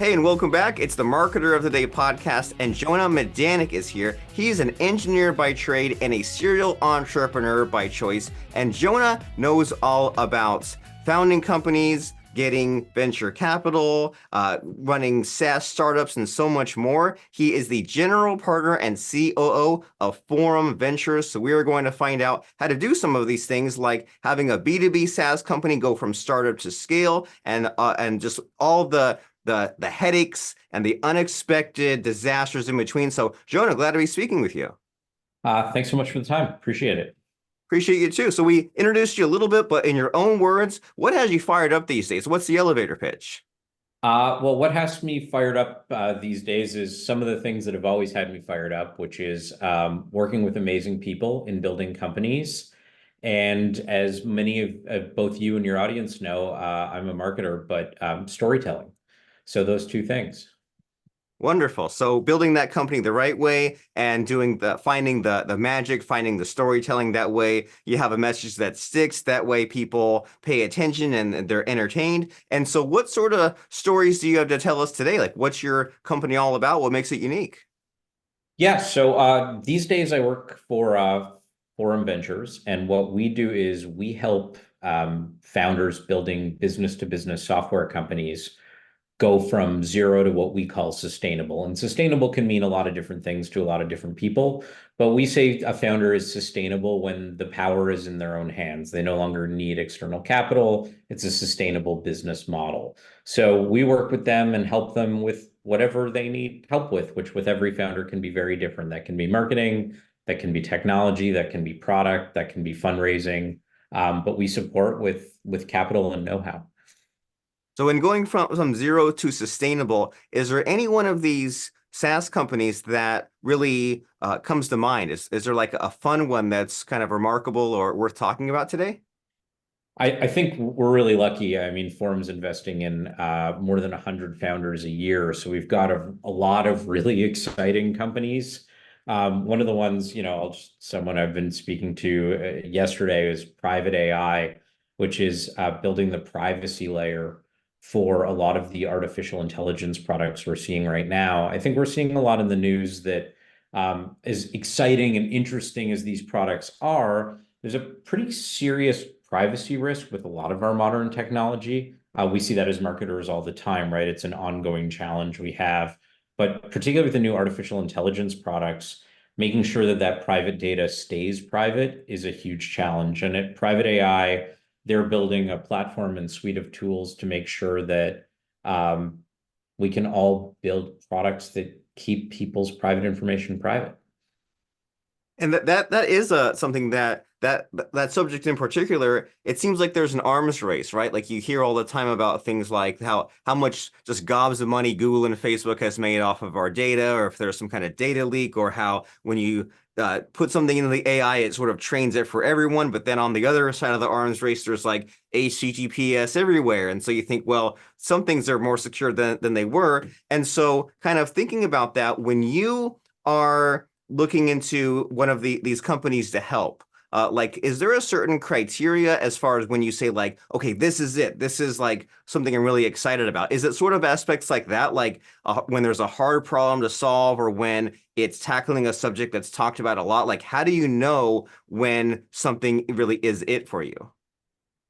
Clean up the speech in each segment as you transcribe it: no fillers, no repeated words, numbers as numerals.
Hey, and welcome back. It's the Marketer of the Day podcast, and Jonah Medanik is here. He's an engineer by trade and a serial entrepreneur by choice. And Jonah knows all about founding companies, getting venture capital, running SaaS startups, and so much more. He is the general partner and COO of Forum Ventures. So we are going to find out how to do some of these things, like having a B2B SaaS company go from startup to scale, and just all the headaches and the unexpected disasters in between. So, Jonah, glad to be speaking with you. Thanks so much for the time. Appreciate it. Appreciate you too. So we introduced you a little bit, but in your own words, what has you fired up these days? What's the elevator pitch? Well, what has me fired up these days is some of the things that have always had me fired up, which is working with amazing people in building companies. And as many of both you and your audience know, I'm a marketer, but storytelling. So those two things. Wonderful. So building that company the right way and finding the magic, finding the storytelling that way, you have a message that sticks. That way people pay attention and they're entertained. And so what sort of stories do you have to tell us today? Like, what's your company all about? What makes it unique? Yeah, so these days I work for Forum Ventures, and what we do is we help founders building business-to-business software companies go from zero to what we call sustainable. And sustainable can mean a lot of different things to a lot of different people, but we say a founder is sustainable when the power is in their own hands. They no longer need external capital. It's a sustainable business model. So we work with them and help them with whatever they need help with, which with every founder can be very different. That can be marketing, that can be technology, that can be product, that can be fundraising. But we support with capital and know-how. So in going from zero to sustainable, is there any one of these SaaS companies that really comes to mind? Is there like a fun one that's kind of remarkable or worth talking about today? I think we're really lucky. I mean, Forum's investing in more than 100 founders a year. So we've got a lot of really exciting companies. One of the ones, someone I've been speaking to yesterday is Private AI, which is building the privacy layer for a lot of the artificial intelligence products we're seeing right now. I think we're seeing a lot in the news that as exciting and interesting as these products are, there's a pretty serious privacy risk with a lot of our modern technology. We see that as marketers all the time, right? It's an ongoing challenge we have. But particularly with the new artificial intelligence products, making sure that that private data stays private is a huge challenge. And at Private AI, they're building a platform and suite of tools to make sure that we can all build products that keep people's private information private. And that is something that subject in particular, it seems like there's an arms race, right? Like you hear all the time about things like how much just gobs of money Google and Facebook has made off of our data, or if there's some kind of data leak, or how when you put something into the AI, it sort of trains it for everyone. But then on the other side of the arms race, there's like HTTPS everywhere. And so you think, well, some things are more secure than they were. And so kind of thinking about that, when you are looking into one of these companies to help, like, is there a certain criteria as far as when you say like, okay, this is it, this is like something I'm really excited about? Is it sort of aspects like that, like when there's a hard problem to solve, or when it's tackling a subject that's talked about a lot? Like, how do you know when something really is it for you?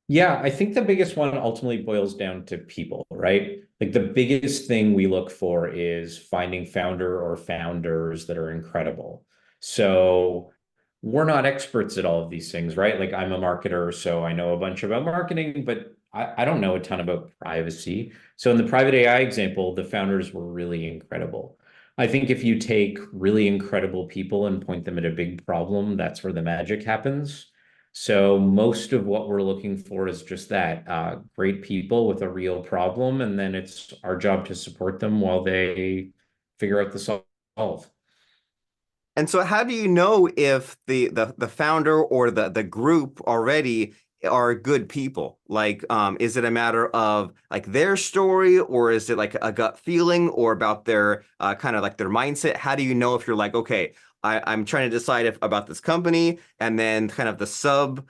Yeah, I think the biggest one ultimately boils down to people, right? Like the biggest thing we look for is finding founder or founders that are incredible. So we're not experts at all of these things, right? Like I'm a marketer, so I know a bunch about marketing, but I don't know a ton about privacy. So in the private AI example, the founders were really incredible. I think if you take really incredible people and point them at a big problem, that's where the magic happens. So most of what we're looking for is just that, great people with a real problem, and then it's our job to support them while they figure out the solve. And so how do you know if the founder or the group already are good people? Like, is it a matter of like their story, or is it like a gut feeling, or about their kind of like their mindset? How do you know if you're like, okay, I'm trying to decide about this company, and then kind of the sub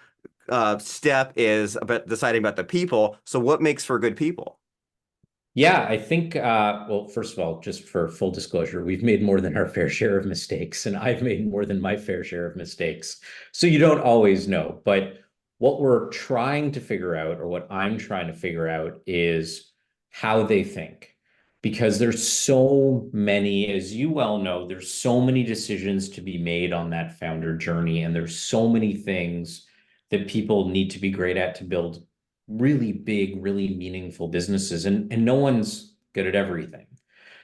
step is about deciding about the people. So what makes for good people? Yeah, I think, well, first of all, just for full disclosure, we've made more than our fair share of mistakes, and I've made more than my fair share of mistakes. So you don't always know. But what we're trying to figure out, or what I'm trying to figure out, is how they think. Because there's so many, as you well know, there's so many decisions to be made on that founder journey, and there's so many things that people need to be great at to build really big, really meaningful businesses, and no one's good at everything.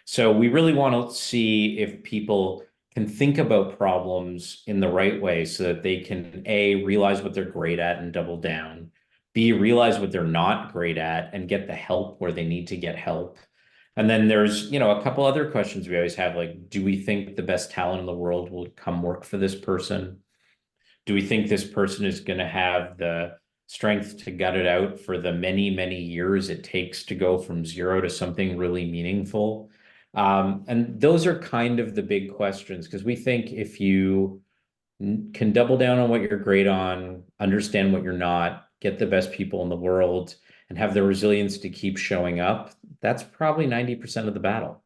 So we really want to see if people can think about problems in the right way so that they can A, realize what they're great at and double down, B, realize what they're not great at and get the help where they need to get help. And then there's, a couple other questions we always have, like, do we think the best talent in the world will come work for this person? Do we think this person is going to have the strength to gut it out for the many, many years it takes to go from zero to something really meaningful? And those are kind of the big questions because we think if you can double down on what you're great on, understand what you're not, get the best people in the world, and have the resilience to keep showing up, that's probably 90% of the battle.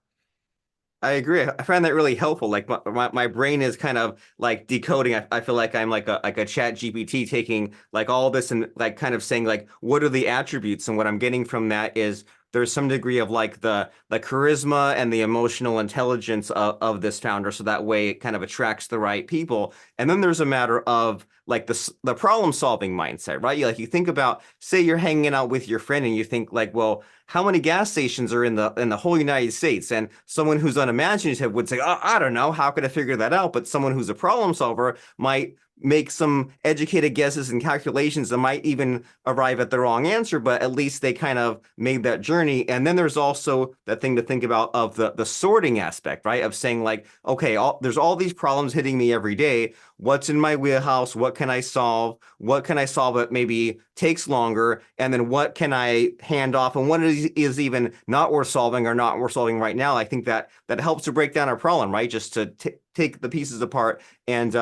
I agree. I find that really helpful. Like my brain is kind of like decoding. I feel like I'm like a chat GPT taking like all this and like kind of saying like what are the attributes, and what I'm getting from that is there's some degree of like the charisma and the emotional intelligence of this founder, so that way it kind of attracts the right people. And then there's a matter of like the problem solving mindset, right? You think about, say you're hanging out with your friend and you think like, well, how many gas stations are in the whole United States? And someone who's unimaginative would say, oh, I don't know, how could I figure that out? But someone who's a problem solver might make some educated guesses and calculations that might even arrive at the wrong answer, but at least they kind of made that journey. And then there's also that thing to think about of the sorting aspect, right? Of saying like, okay, there's all these problems hitting me every day. What's in my wheelhouse? What can I solve? What can I solve that maybe takes longer? And then what can I hand off? And what is even not worth solving or not worth solving right now? I think that helps to break down a problem, right? Just to take the pieces apart and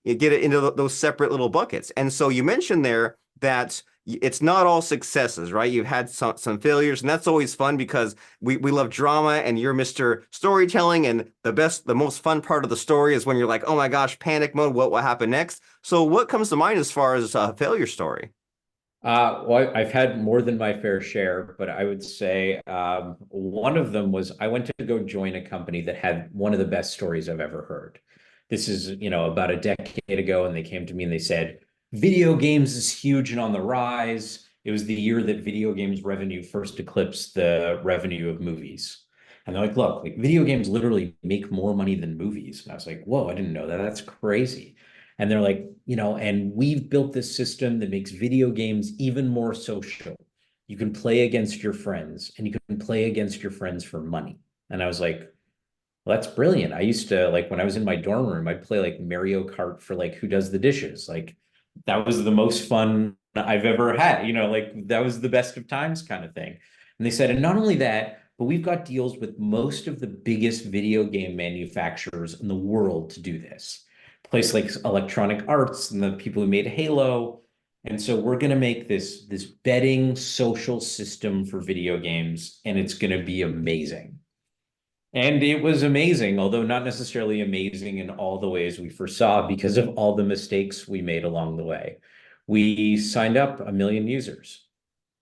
you get it into those separate little buckets. And so you mentioned there that it's not all successes, right? You've had some failures, and that's always fun because we love drama, and you're Mr. Storytelling, and the most fun part of the story is when you're like, oh my gosh, panic mode, what will happen next? So what comes to mind as far as a failure story? Well, I've had more than my fair share, but I would say one of them was I went to go join a company that had one of the best stories I've ever heard. This is, about a decade ago, and they came to me and they said, video games is huge and on the rise. It was the year that video games revenue first eclipsed the revenue of movies. And they're like, video games literally make more money than movies. And I was like, whoa, I didn't know that. That's crazy. And they're like, and we've built this system that makes video games even more social. You can play against your friends and you can play against your friends for money. And I was like, well, that's brilliant. I used to like when I was in my dorm room, I'd play like Mario Kart for like who does the dishes. Like that was the most fun I've ever had, like that was the best of times kind of thing. And they said, and not only that, but we've got deals with most of the biggest video game manufacturers in the world to do this. Place like Electronic Arts and the people who made Halo. And so we're going to make this betting social system for video games, and it's going to be amazing. And it was amazing, although not necessarily amazing in all the ways we foresaw because of all the mistakes we made along the way. We signed up 1 million users,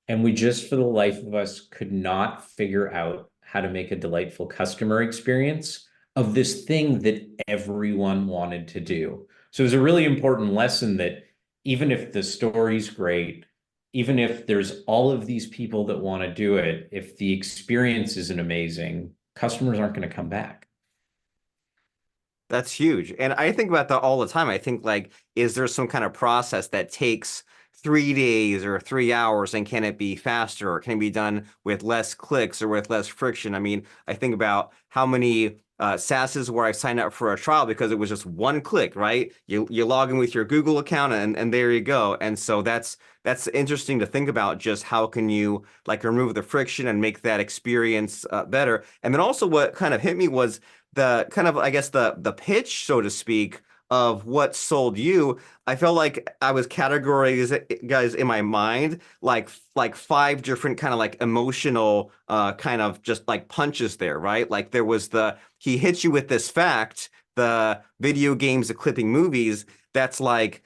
and we just, for the life of us, could not figure out how to make a delightful customer experience of this thing that everyone wanted to do. So it was a really important lesson that even if the story's great, even if there's all of these people that want to do it, if the experience isn't amazing, customers aren't going to come back. That's huge. And I think about that all the time. I think like, is there some kind of process that takes 3 days or 3 hours, and can it be faster, or can it be done with less clicks or with less friction? I mean, I think about how many SaaSes where I signed up for a trial because it was just one click, right? You log in with your Google account, and there you go. And so that's interesting to think about, just how can you like remove the friction and make that experience better. And then also what kind of hit me was the kind of, I guess, the pitch, so to speak, of what sold you, I felt like I was categorizing guys in my mind like five different kind of like emotional kind of just like punches there, right? Like there was the he hits you with this fact, the video games, the clipping movies, that's like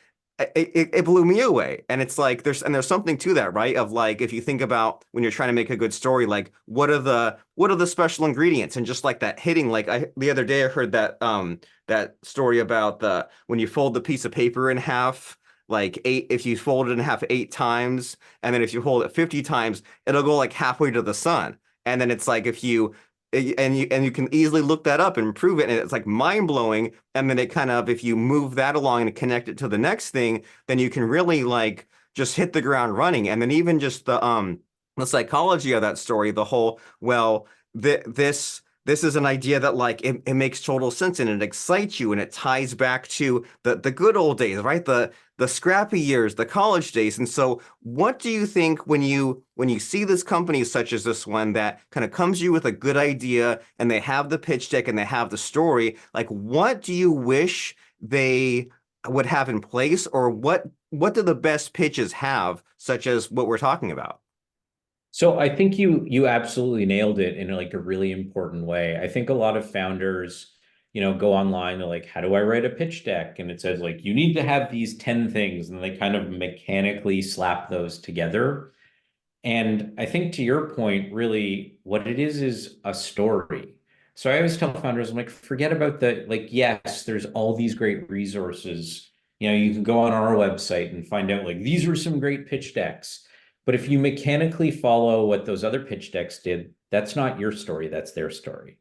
it blew me away. And it's like there's something to that, right? Of like if you think about when you're trying to make a good story, like what are the special ingredients? And just like that hitting, like the other day I heard that story about the when you fold the piece of paper in half, like eight, if you fold it in half 8 times, and then if you hold it 50 times, it'll go like halfway to the sun. And then it's like if you and you can easily look that up and prove it, and it's like mind blowing. And then it kind of if you move that along and connect it to the next thing, then you can really like just hit the ground running. And then even just the psychology of that story, the whole well, this is an idea that like it makes total sense and it excites you and it ties back to the good old days, right? The scrappy years, the college days. And so what do you think when you see this company such as this one that kind of comes to you with a good idea and they have the pitch deck and they have the story, like what do you wish they would have in place, or what do the best pitches have, such as what we're talking about? So I think you absolutely nailed it in like a really important way. I think a lot of founders, go online, they're like, how do I write a pitch deck? And it says like you need to have these 10 things, and they kind of mechanically slap those together. And I think to your point, really what it is a story. So I always tell founders, I'm like, forget about the like, yes, there's all these great resources. You can go on our website and find out like these are some great pitch decks. But if you mechanically follow what those other pitch decks did, that's not your story, that's their story.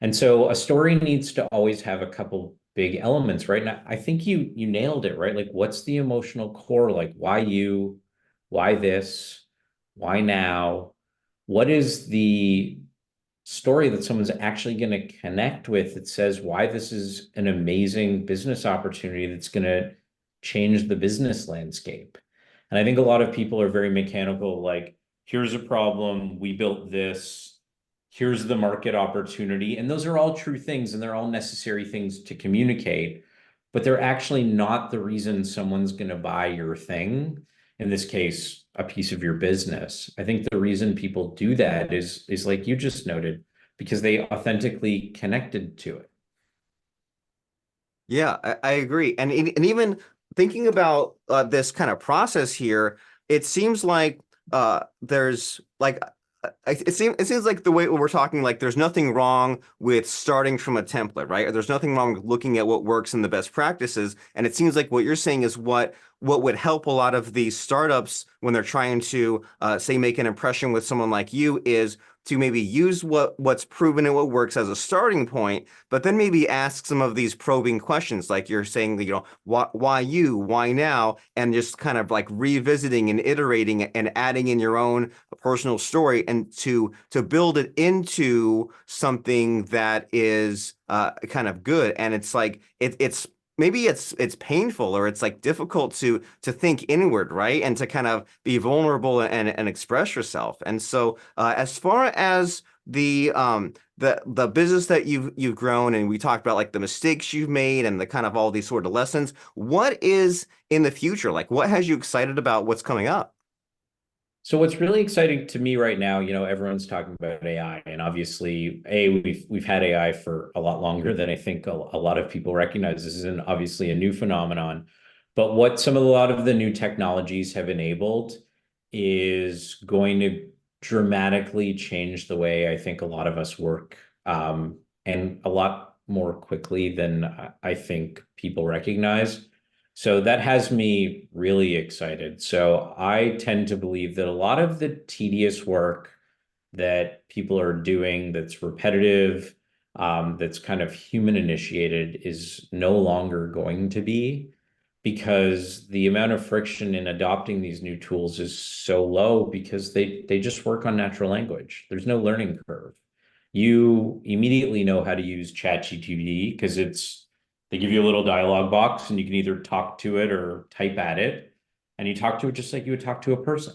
And so a story needs to always have a couple big elements, right? And I think you nailed it, right? Like what's the emotional core? Like why you, why this? Why now? What is the story that someone's actually going to connect with that says why this is an amazing business opportunity that's going to change the business landscape? And I think a lot of people are very mechanical, like, here's a problem, we built this, here's the market opportunity. And those are all true things and they're all necessary things to communicate, but they're actually not the reason someone's going to buy your thing. In this case, a piece of your business. I think the reason people do that is like you just noted, because they authentically connected to it. Yeah, I agree. And even thinking about this kind of process here, it seems like there's like it seems like the way we're talking, like there's nothing wrong with starting from a template, right? Or there's nothing wrong with looking at what works in the best practices. And it seems like what you're saying is what would help a lot of these startups when they're trying to say make an impression with someone like you is to maybe use what's proven and what works as a starting point, but then maybe ask some of these probing questions, like you're saying, why you, why now, and just kind of like revisiting and iterating and adding in your own personal story, and to build it into something that is kind of good. And it's like it's maybe it's painful or it's like difficult to think inward, right? And to kind of be vulnerable and express yourself. And so as far as the business that you've grown, and we talked about like the mistakes you've made and the kind of all these sort of lessons, what is in the future? Like what has you excited about what's coming up? So what's really exciting to me right now, everyone's talking about AI, and obviously, we've had AI for a lot longer than I think a lot of people recognize. This isn't obviously a new phenomenon, but what a lot of the new technologies have enabled is going to dramatically change the way I think a lot of us work, and a lot more quickly than I think people recognize. So that has me really excited. So I tend to believe that a lot of the tedious work that people are doing that's repetitive, that's kind of human initiated, is no longer going to be, because the amount of friction in adopting these new tools is so low because they just work on natural language. There's no learning curve. You immediately know how to use ChatGPT because they give you a little dialogue box and you can either talk to it or type at it, and you talk to it just like you would talk to a person.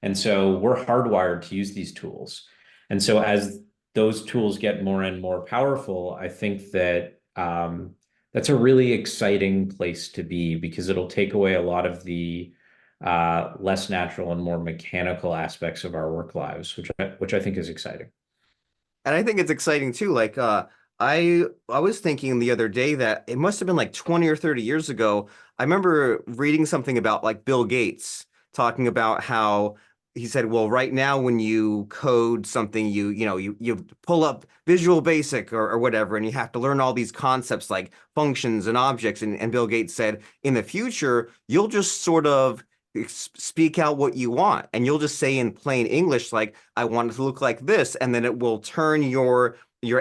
And so we're hardwired to use these tools. And so as those tools get more and more powerful, I think that That's a really exciting place to be because it'll take away a lot of the less natural and more mechanical aspects of our work lives, which I think is exciting. And I think it's exciting too. Like I was thinking the other day that it must have been like 20 or 30 years ago. I remember reading something about like Bill Gates talking about how he said, well, right now when you code something, you pull up Visual Basic or whatever, and you have to learn all these concepts like functions and objects. And Bill Gates said, in the future, you'll just sort of speak out what you want, and you'll just say in plain English, like, I want it to look like this, and then it will turn your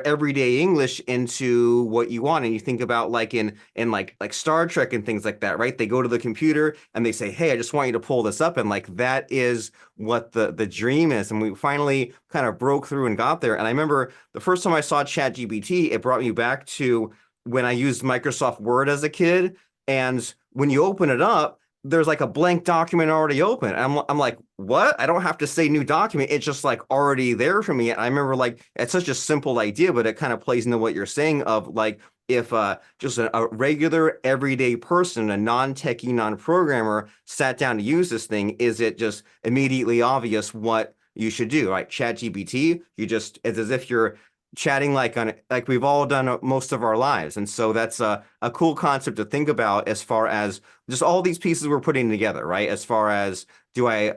everyday English into what you want. And you think about like in like Star Trek and things like that, right? They go to the computer and they say, "Hey, I just want you to pull this up," and like that is what the dream is. And we finally kind of broke through and got there. And I remember the first time I saw ChatGPT, it brought me back to when I used Microsoft Word as a kid. And when you open it up, there's like a blank document already open. And I'm like, what? I don't have to say new document. It's just like already there for me. And I remember like it's such a simple idea, but it kind of plays into what you're saying of like if just a regular everyday person, a non-techie, non-programmer sat down to use this thing, is it just immediately obvious what you should do, right? ChatGPT, it's as if you're chatting like we've all done most of our lives. And so that's a cool concept to think about as far as just all these pieces we're putting together, right? As far as I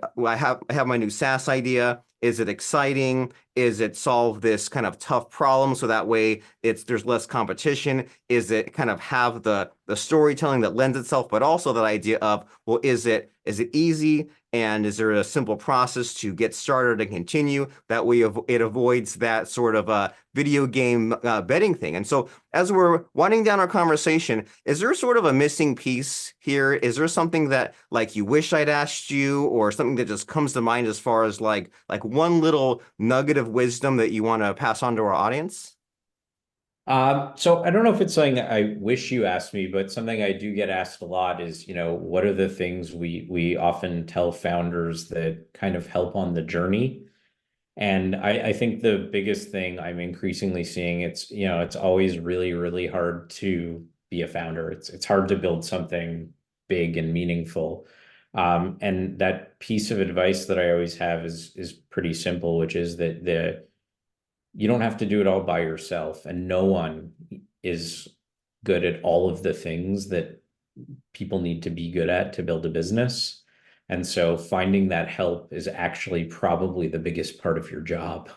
have my new SaaS idea. Is it exciting? Is it solve this kind of tough problem so that way there's less competition? Is it kind of have the storytelling that lends itself, but also that idea of, well, is it easy? And is there a simple process to get started and continue? That way it avoids that sort of video game betting thing. And so as we're winding down our conversation, is there sort of a missing piece here? Is there something that like you wish I'd asked you, or something that just comes to mind as far as like one little nugget of wisdom that you want to pass on to our audience? So I don't know if it's something I wish you asked me, but something I do get asked a lot is, what are the things we often tell founders that kind of help on the journey? And I think the biggest thing I'm increasingly seeing, it's always really, really hard to be a founder. It's hard to build something big and meaningful. And that piece of advice that I always have is pretty simple, which is that you don't have to do it all by yourself, and no one is good at all of the things that people need to be good at to build a business. And so finding that help is actually probably the biggest part of your job.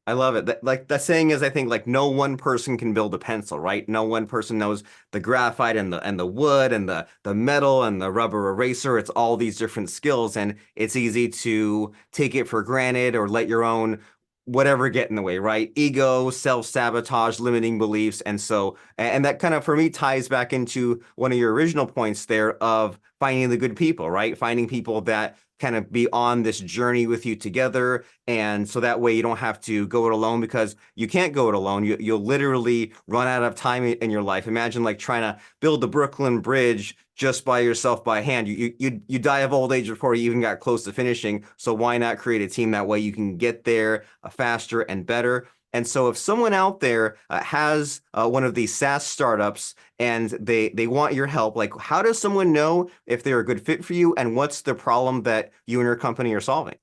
I love it. Like that saying is, I think like no one person can build a pencil, right? No one person knows the graphite and the wood and the metal and the rubber eraser. It's all these different skills, and it's easy to take it for granted or let your own whatever get in the way, right? Ego, self-sabotage, limiting beliefs. And so, and that kind of for me ties back into one of your original points there of finding the good people, right? Finding people that kind of be on this journey with you together. And so that way you don't have to go it alone, because you can't go it alone. You'll literally run out of time in your life. Imagine like trying to build the Brooklyn Bridge just by yourself by hand. You die of old age before you even got close to finishing. So why not create a team that way you can get there faster and better? And so if someone out there has one of these SaaS startups and they want your help, like how does someone know if they're a good fit for you, and what's the problem that you and your company are solving?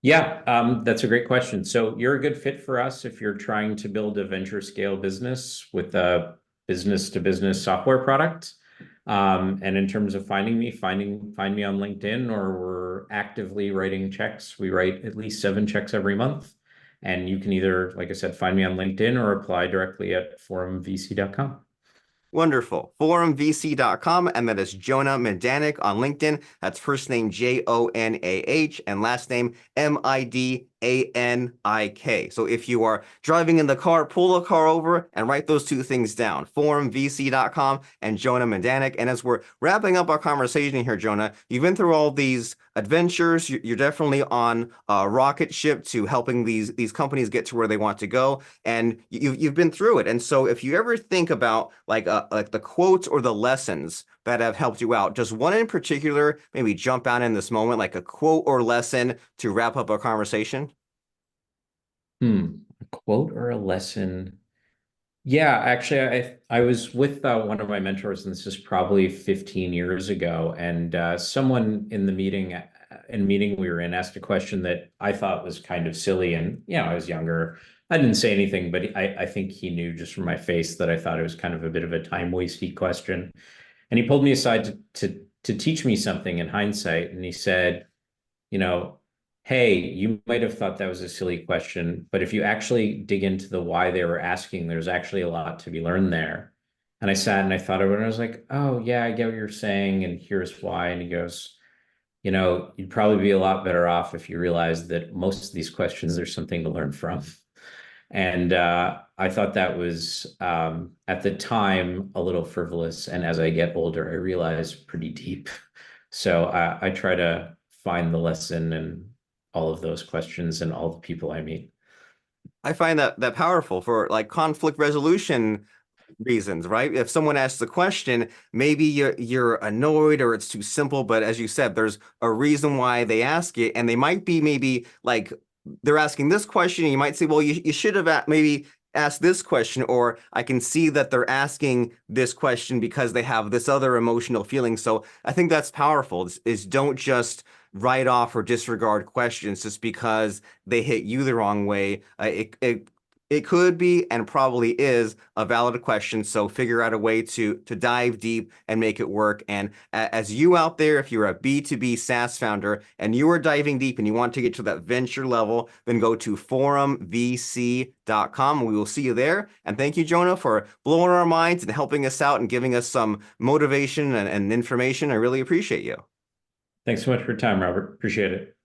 Yeah, that's a great question. So you're a good fit for us if you're trying to build a venture scale business with a business to business software product. And in terms of finding me, find me on LinkedIn, or we're actively writing checks. We write at least 7 checks every month. And you can either, like I said, find me on LinkedIn or apply directly at forumvc.com. Wonderful. Forumvc.com, and that is Jonah Medanik on LinkedIn. That's first name Jonah and last name Midanik. So if you are driving in the car, pull a car over and write those two things down. Forumvc.com and Jonah Medanik. And as we're wrapping up our conversation here, Jonah, you've been through all these adventures. You're definitely on a rocket ship to helping these companies get to where they want to go, and you've been through it. And so if you ever think about like the quotes or the lessons that have helped you out, just one in particular maybe jump out in this moment, like a quote or lesson to wrap up our conversation? A quote or a lesson Yeah, actually, I was with one of my mentors, and this is probably 15 years ago. And someone in the meeting we were in asked a question that I thought was kind of silly. And I was younger. I didn't say anything, but I think he knew just from my face that I thought it was kind of a bit of a time wasty question. And he pulled me aside to teach me something in hindsight. And he said, you know, hey, you might have thought that was a silly question, but if you actually dig into the why they were asking, there's actually a lot to be learned there. And I sat and I thought of it and I was like, oh, yeah, I get what you're saying. And here's why. And he goes, you'd probably be a lot better off if you realized that most of these questions, there's something to learn from. And I thought that was, at the time, a little frivolous. And as I get older, I realize pretty deep. So I try to find the lesson in all of those questions and all the people I meet. I find that powerful for like conflict resolution reasons, right? If someone asks a question, maybe you're annoyed or it's too simple, but as you said, there's a reason why they ask it, and they might be maybe like they're asking this question, and you might say, well, you should have maybe asked this question, or I can see that they're asking this question because they have this other emotional feeling. So I think that's powerful. Is don't just write off or disregard questions just because they hit you the wrong way. It could be and probably is a valid question. So figure out a way to dive deep and make it work. And as you out there, if you're a B2B SaaS founder and you are diving deep and you want to get to that venture level, then go to forumvc.com. We will see you there. And thank you, Jonah, for blowing our minds and helping us out and giving us some motivation and information. I really appreciate you. Thanks so much for your time, Robert. Appreciate it.